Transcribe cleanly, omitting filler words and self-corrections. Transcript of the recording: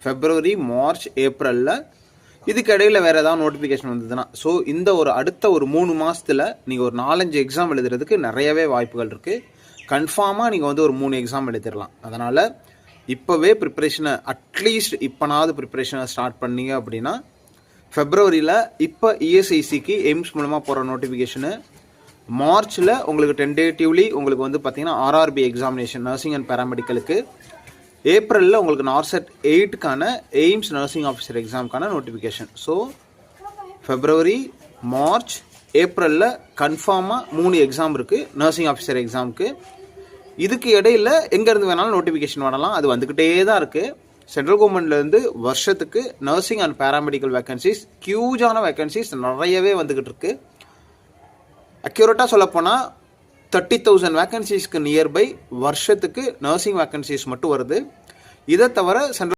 February, March, ஏப்ரலில். இதுக்கு இடையில் வேறு ஏதாவது நோட்டிஃபிகேஷன் வந்ததுன்னா, ஸோ இந்த அடுத்த ஒரு 3 மாதத்தில் நீங்கள் ஒரு 4-5 எக்ஸாம் எழுதுறதுக்கு நிறையவே வாய்ப்புகள் இருக்குது. கன்ஃபார்மாக நீங்கள் ஒரு 3 எக்ஸாம் எழுதிடலாம். அதனால் இப்போவே ப்ரிப்ரேஷனை அட்லீஸ்ட் இப்போனாவது ப்ரிப்ரேஷனை ஸ்டார்ட் பண்ணீங்க அப்படின்னா, ஃபெப்ரவரியில் இப்போ இஎஸ்ஐசிக்கு எய்ம்ஸ் மூலமாக போகிற நோட்டிஃபிகேஷனு, மார்ச்சில் உங்களுக்கு டென்டேட்டிவ்லி உங்களுக்கு பார்த்தீங்கன்னா ஆர்ஆர்பி எக்ஸாமினேஷன் நர்சிங் அண்ட் பேராமெடிக்கலுக்கு, ஏப்ரலில் உங்களுக்கு நார்செட் 8க்கான எய்ம்ஸ் நர்சிங் ஆஃபீஸர் எக்ஸாமுக்கான நோட்டிஃபிகேஷன். ஸோ ஃபெப்ரவரி, மார்ச், ஏப்ரலில் கன்ஃபார்மாக 3 எக்ஸாம் இருக்குது நர்சிங் ஆஃபீஸர் எக்ஸாமுக்கு. இதுக்கு இடையில் எங்கேருந்து வேணாலும் நோட்டிஃபிகேஷன் வரலாம். அது வந்துக்கிட்டே தான் இருக்குது. சென்ட்ரல் கவர்மெண்ட்லேருந்து வருஷத்துக்கு நர்சிங் அண்ட் பேராமெடிக்கல் வேக்கன்சிஸ், ஹியூஜான வேக்கன்சிஸ் நிறையவே வந்துக்கிட்டு இருக்கு. அக்யூரேட்டாக சொல்லப்போனால் 30,000 வேக்கன்சிஸ்க்கு நியர்பை வருஷத்துக்கு நர்சிங் வேக்கன்சிஸ் மட்டும் வருது. இதை தவிர சென்ட்ரல்